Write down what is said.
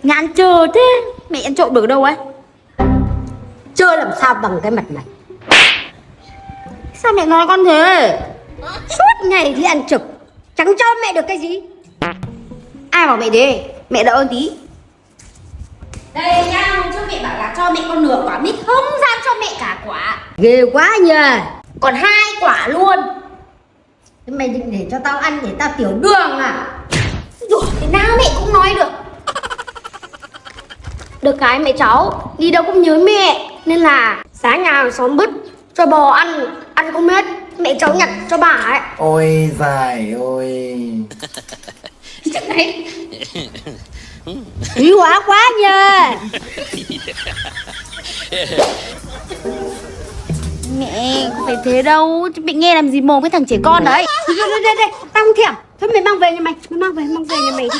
Nhà ăn trơ thế. Mẹ ăn trộm được đâu ấy? Chơi làm sao bằng cái mặt này? Sao mẹ nói con thế? Suốt ngày đi ăn trực, chẳng cho mẹ được cái gì. Ai bảo mẹ thế? Mẹ đợi ơn tí. Đây nhá, hôm trước mẹ bảo là cho mẹ con nửa quả mít, không dám cho mẹ cả quả. Ghê quá nhờ. Còn 2 quả luôn. Thế mày định để cho tao ăn để tao tiểu đường à? Rồi thế nào mẹ cũng nói được. Được cái mẹ cháu đi đâu cũng nhớ mẹ, nên là sáng nhà hàng xóm bứt cho bò ăn không hết, mẹ cháu nhặt cho bà ấy. Ôi giời ơi. Chắc đấy. Quý hóa quá nhờ. Mẹ không phải thế đâu, chứ mẹ nghe làm gì mồm cái thằng trẻ con đấy. Đây, tao không thèm. Thôi mày mang về nhà mày, mang về nhà mày đi.